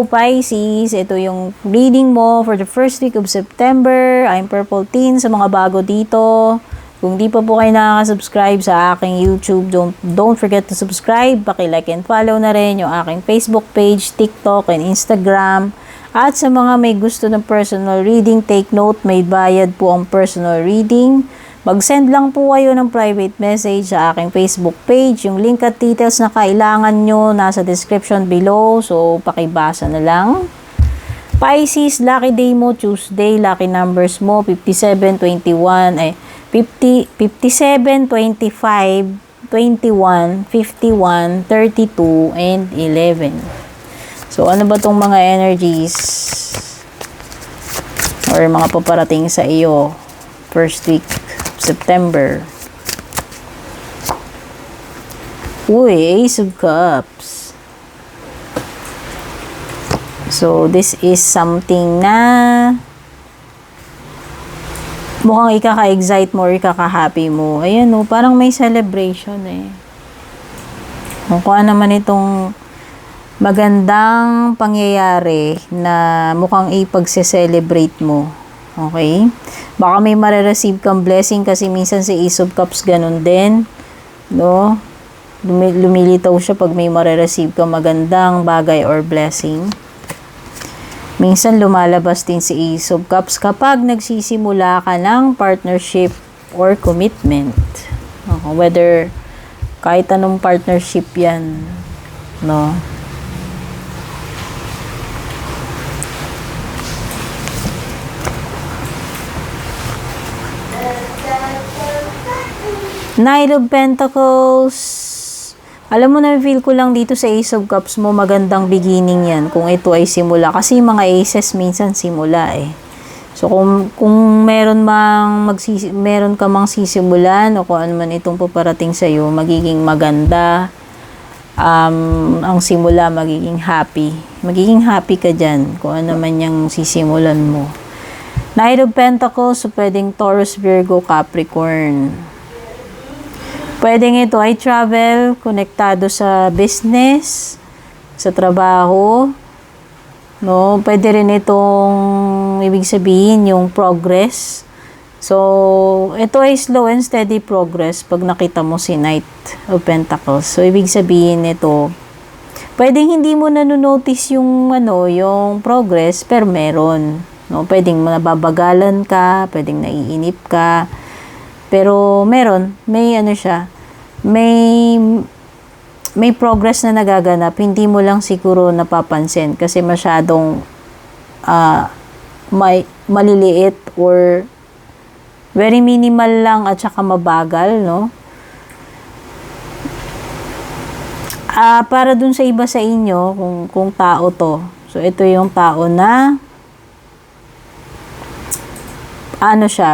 Hello Pisces, ito yung reading mo for the first week of September. I'm Purple Teen sa mga bago dito. Kung di pa po kayo nakaka-subscribe sa aking YouTube, don't forget to subscribe. Paki-like and follow na rin yung aking Facebook page, TikTok, and Instagram. At sa mga may gusto ng personal reading, take note, may bayad po ang personal reading. Mag-send lang po kayo ng private message sa aking Facebook page. Yung link at details na kailangan nyo nasa description below. So, pakibasa na lang. Pisces, lucky day mo, Tuesday. Lucky numbers mo, 57, 21, 57, 25, 21, 51, 32, and 11. So, ano ba tong mga energies or mga paparating sa iyo first week September? Uy, Ace of Cups. So, this is something na mukhang ikaka-excite mo or ikaka-happy mo. Ayan o, parang may celebration eh. Kung ano naman itong magandang pangyayari na mukhang ipagse-celebrate mo. Okay? Baka may marireceive kang blessing kasi minsan si Ace of Cups ganun din. No? Lumilitaw siya pag may marireceive kang magandang bagay or blessing. Minsan lumalabas din si Ace of Cups kapag nagsisimula ka ng partnership or commitment. Okay? Whether kahit anong partnership yan. No? Knight of Pentacles. Alam mo na, feel ko lang dito sa Ace of Cups mo, magandang beginning yan kung ito ay simula. Kasi mga aces minsan simula eh. So kung meron ka mang sisimulan o kung ano man itong paparating sa iyo, magiging maganda. Ang simula magiging happy. Magiging happy ka dyan kung ano man yung sisimulan mo. Knight of Pentacles, so pwedeng Taurus, Virgo, Capricorn. Pwedeng ito ay travel, konektado sa business, sa trabaho. No? Pwede rin itong, ibig sabihin, yung progress. So, ito ay slow and steady progress pag nakita mo si Knight of Pentacles. So, ibig sabihin ito, pwedeng hindi mo nanonotice yung, yung progress, pero meron. No? Pwedeng nababagalan ka, pwedeng naiinip ka. Pero meron, may may progress na nagaganap, hindi mo lang siguro napapansin kasi masyadong maliliit or very minimal lang at saka mabagal, no? Para dun sa iba sa inyo, kung tao to. So, ito yung tao na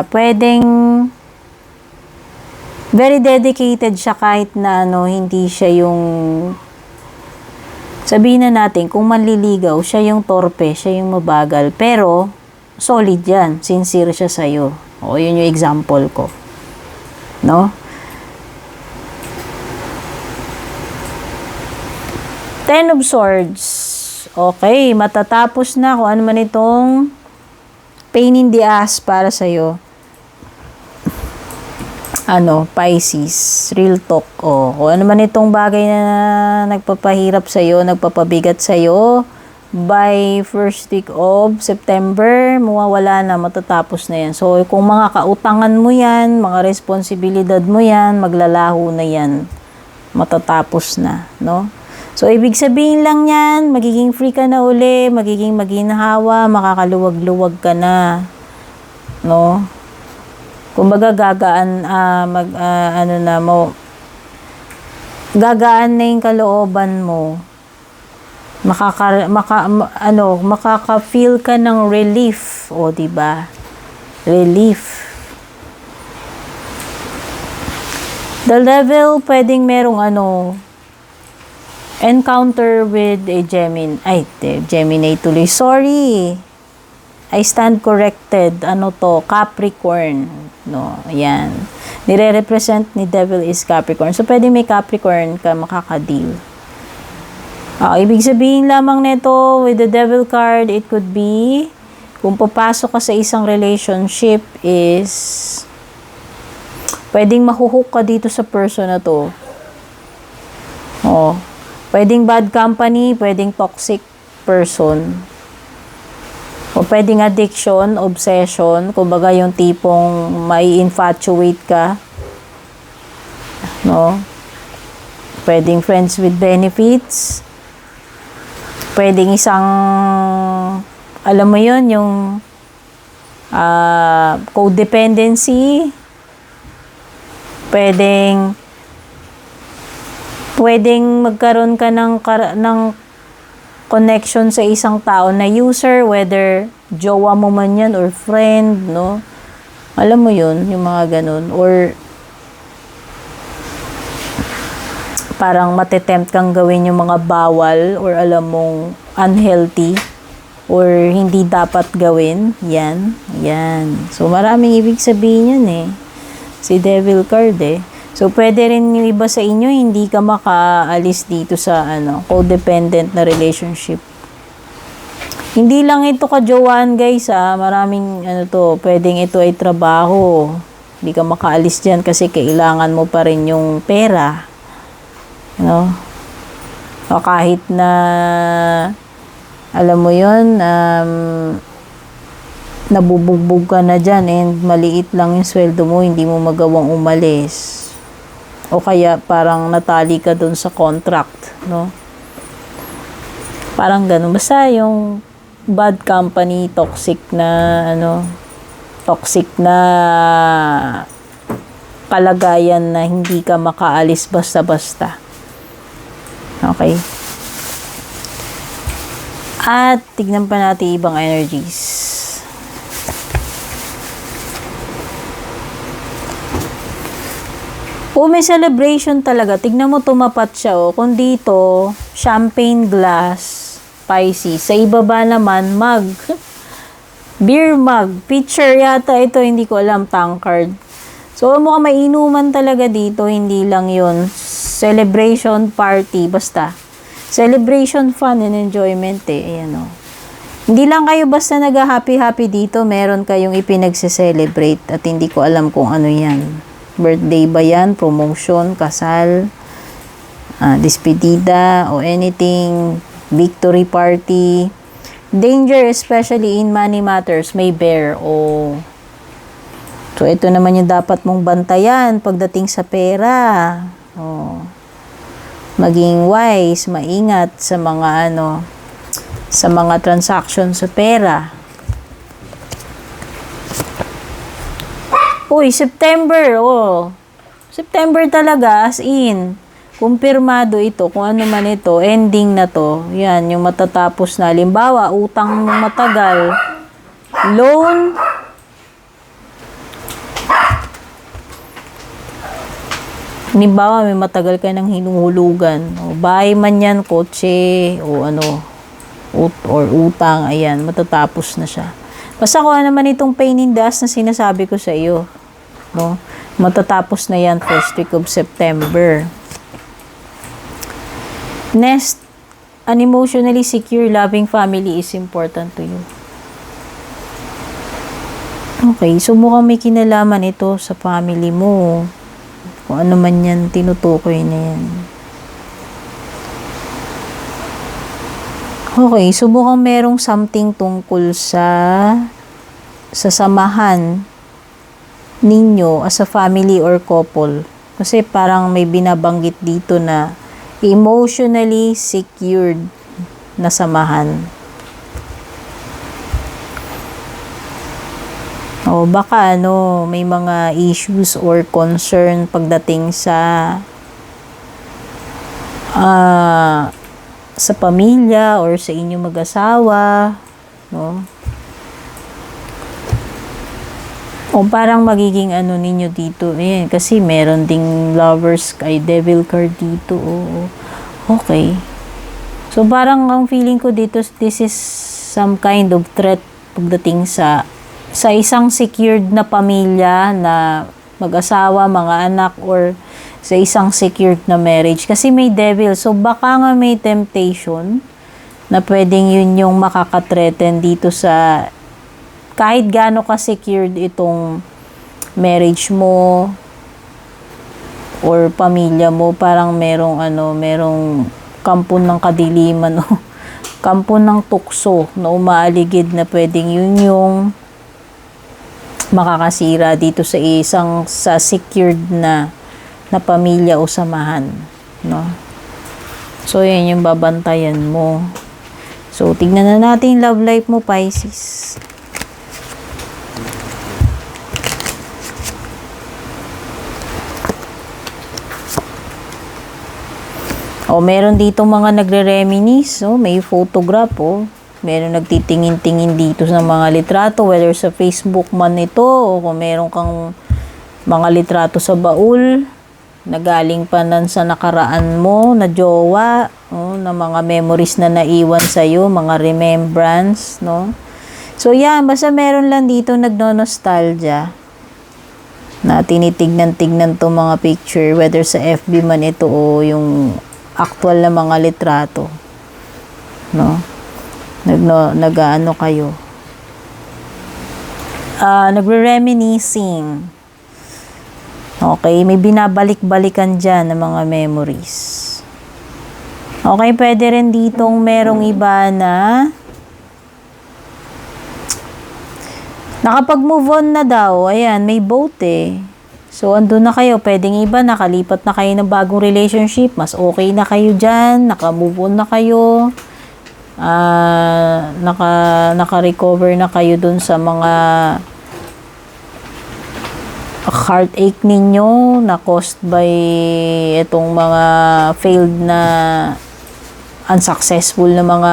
pwedeng very dedicated siya kahit na hindi siya yung sabihin na natin kung manliligaw, siya yung torpe, siya yung mabagal, pero solid yan, sincere siya sa'yo. O, yun yung example ko. No? Ten of Swords. Okay, matatapos na kung ano man itong pain in the ass para sa'yo. Pisces, real talk. Kung ano man itong bagay na nagpapahirap sa'yo, nagpapabigat sa'yo, by first week of September, mawawala na, matatapos na yan. So, kung mga kautangan mo yan, mga responsibilidad mo yan, maglalaho na yan. Matatapos na, no? So, ibig sabihin lang yan, magiging free ka na uli, magiging maginhawa, makakaluwag-luwag ka na, no? Kumbaga gagaan gagaan na yung kalooban mo. Makaka-feel ka ng relief, o di ba? Relief. The level pwedeng merong encounter with a Gemini tuloy. Sorry. I stand corrected. Capricorn. No, ayan. Nire-represent ni Devil is Capricorn. So, pwede may Capricorn ka makaka-deal. Ibig sabihin lamang nito with the devil card, it could be kung papasok ka sa isang relationship is pwedeng mahuhook ka dito sa person na to. Pwedeng bad company, pwedeng toxic person. O pwedeng addiction, obsession, kumbaga yung tipong mai-infatuate ka. No? Pwedeng friends with benefits. Pwedeng isang, alam mo yun, yung codependency. Pwedeng magkaroon ka ng connection sa isang tao na user, whether jowa mo man yan or friend, no? Alam mo yun, yung mga ganun. Or parang matetempt kang gawin yung mga bawal or alam mong unhealthy or hindi dapat gawin. Yan. So, maraming ibig sabihin yun eh. Si Devil card eh. So, pwede rin yung iba sa inyo, hindi ka makaalis dito sa codependent na relationship. Hindi lang ito kajowaan guys maraming pwedeng ito ay trabaho. Hindi ka makaalis dyan kasi kailangan mo pa rin yung pera. No? O kahit na alam mo yun, nabubugbog ka na dyan and maliit lang yung sweldo mo, hindi mo magawang umalis. O kaya parang natali ka dun sa contract, no? Parang ganun. Basta yung bad company, toxic na kalagayan na hindi ka makaalis basta-basta. Okay? At tignan pa natin ibang energies. May celebration talaga. Tignan mo, tumapat siya. Kung dito, champagne glass, Pisces. Sa ibaba naman, mug. Beer mug. Pitcher yata ito. Hindi ko alam. Tankard. So, mukhang may inuman talaga dito. Hindi lang yun. Celebration party. Basta. Celebration, fun, and enjoyment eh. Ayan o. Hindi lang kayo basta nag-happy-happy dito. Meron kayong ipinagse-celebrate. At hindi ko alam kung ano yan. Birthday ba yan? Promotion? Kasal? Despedida? O anything? Victory party? Danger, especially in money matters. May bear. So, ito naman yung dapat mong bantayan pagdating sa pera. Maging wise, maingat sa mga sa mga transaction sa pera. September, September talaga, as in. Kumpirmado ito, kung ano man ito, ending na to. Yan, yung matatapos na. Halimbawa, utang matagal, loan, halimbawa, may matagal ka ng hinuhulugan. Bahay man yan, kotse, or utang, ayan, matatapos na siya. Basta kung ano naman itong pain in the ass na sinasabi ko sa iyo, no? Matatapos na yan first week of September. Next, an emotionally secure, loving family is important to you. Okay, so mukhang may kinalaman ito sa family mo. Kung ano man yan, tinutukoy na yan. Okay, so mukhang merong something tungkol sa samahan ninyo as a family or couple. Kasi parang may binabanggit dito na emotionally secured na samahan. Baka may mga issues or concern pagdating sa pamilya or sa inyong mag-asawa, no? O parang magiging ninyo dito. Ayan, kasi meron ding lovers kay devil card dito. Okay. So parang ang feeling ko dito, this is some kind of threat pagdating sa isang secured na pamilya na mag-asawa, mga anak, or sa isang secured na marriage. Kasi may devil. So, baka nga may temptation na pwedeng yun yung makakatreten dito sa kahit gaano ka-secured itong marriage mo or pamilya mo, parang merong kampo ng kadiliman o kampo ng tukso na umaaligid na pwedeng yun yung makakasira dito sa secured na pamilya o samahan, no? So, yan yung babantayan mo. So, tignan na natin yung love life mo, Pisces. O, meron dito mga nagre-reminisce, may photograph, meron nagtitingin-tingin dito sa mga litrato, whether sa Facebook man ito, o kung meron kang mga litrato sa baul, na galing pa sa nakaraan mo, na jowa, na mga memories na naiwan sa'yo, mga remembrance, no? So, yan, basta meron lang dito nagno-nostalgia na tinitignan-tignan to mga picture, whether sa FB man ito o yung actual na mga litrato, no? Nag-ano kayo? Nagre-reminiscing. Okay, may binabalik-balikan dyan ng mga memories. Okay, pwede rin ditong merong iba na nakapag-move on na daw. Ayan, may boat eh. So, andun na kayo. Pwedeng iba, nakalipat na kayo ng bagong relationship. Mas okay na kayo dyan. Naka-move on na kayo. Naka-recover na kayo dun sa mga heartache ninyo na caused by itong mga failed na unsuccessful na mga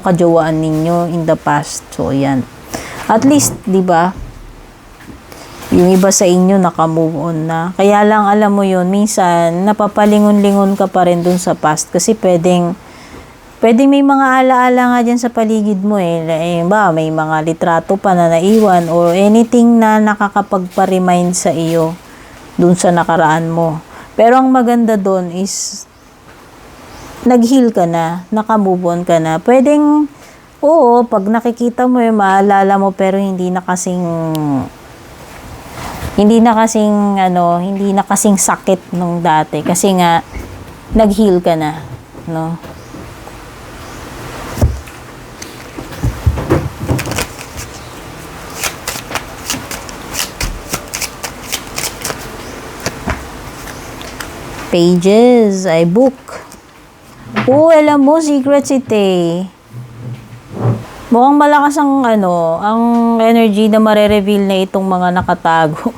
kajawaan ninyo in the past. So, ayan. At least, di ba? Yung iba sa inyo naka-move on na. Kaya lang, alam mo yun, minsan, napapalingon-lingon ka pa rin dun sa past kasi pwedeng may mga alaala nga dyan sa paligid mo eh. May mga litrato pa na naiwan or anything na nakakapagpa-remind sa iyo dun sa nakaraan mo. Pero ang maganda dun is nag-heal ka na, naka-move on ka na. Pwedeng, oo, pag nakikita mo yung maalala mo pero hindi na kasing sakit nung dati kasi nga nag-heal ka na, no? Pages, ay book. Alam mo, secret si Tay. Mukhang malakas ang energy na mare-reveal na itong mga nakatago.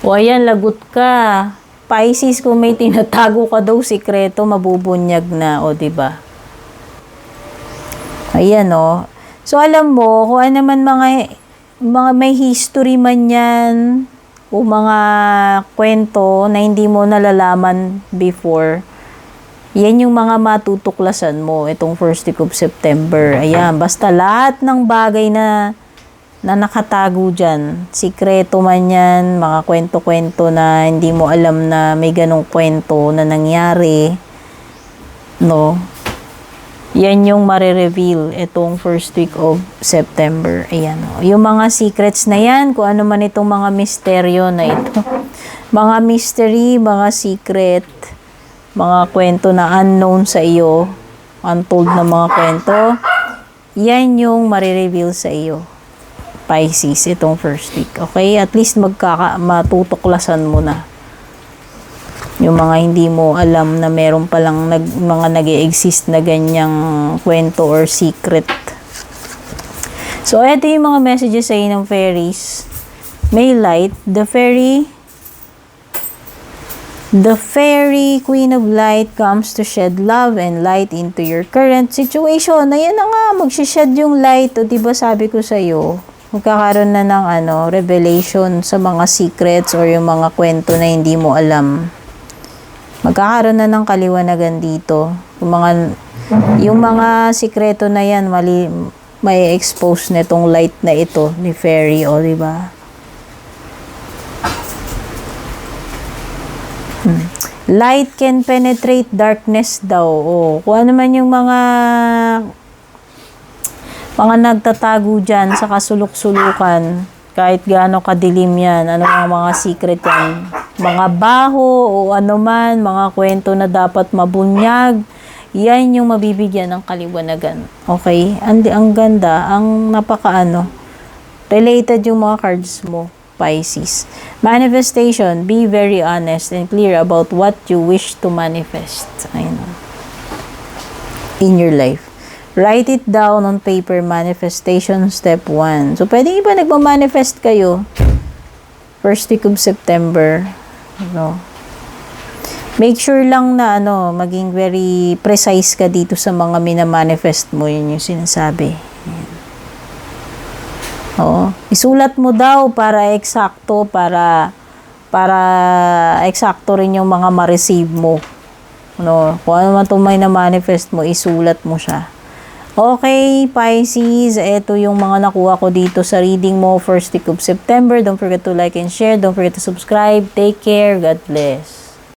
Ayan, lagot ka. Pisces, kung may tinatago ka daw sikreto, mabubunyag na, diba? Ayan, So, alam mo, kung ano naman mga may history man yan, o mga kwento na hindi mo nalalaman before, yan yung mga matutuklasan mo itong first week of September. Ayan, basta lahat ng bagay na nakatago dyan, sikreto man yan, mga kwento-kwento na hindi mo alam na may ganong kwento na nangyari, no? Yan yung mare-reveal itong first week of September. Ayan, yung mga secrets na yan, kung ano man itong mga misteryo na ito. Mga mystery, mga secret, mga kwento na unknown sa iyo, untold na mga kwento, yan yung mare-reveal sa iyo, Pisces, itong first week. Okay? At least matutuklasan mo na yung mga hindi mo alam na meron palang mga nag-e-exist na ganyang kwento or secret. So, ito yung mga messages sa ng fairies. May light. The fairy queen of light comes to shed love and light into your current situation. Ayan na nga, magsished yung light. O diba sabi ko sa'yo, magkakaroon na ng revelation sa mga secrets or yung mga kwento na hindi mo alam. Magkakaroon na ng kaliwanagan dito. Yung mga sikreto na yan, may expose netong light na ito ni fairy, diba? Light can penetrate darkness daw. O, kung ano man yung mga nagtatago dyan sa kasulok-sulukan, kahit gaano kadilim yan, ano mga secret yan, mga baho o ano man, mga kwento na dapat mabunyag, yan yung mabibigyan ng kaliwanagan. Okay? Ang ganda, ang related yung mga cards mo, Pisces. Manifestation, be very honest and clear about what you wish to manifest. Ayun. In your life. Write it down on paper, manifestation step 1. So, pwede iba nagmamanifest kayo. First week of September. Make sure lang na maging very precise ka dito sa mga minamanifest mo. Yun yung sinasabi. Oo. Isulat mo daw para eksakto, para eksakto rin yung mga ma-receive mo. Kung ano man itong may na-manifest mo, isulat mo siya. Okay, Pisces, ito yung mga nakuha ko dito sa reading mo, first week of September. Don't forget to like and share. Don't forget to subscribe. Take care. God bless.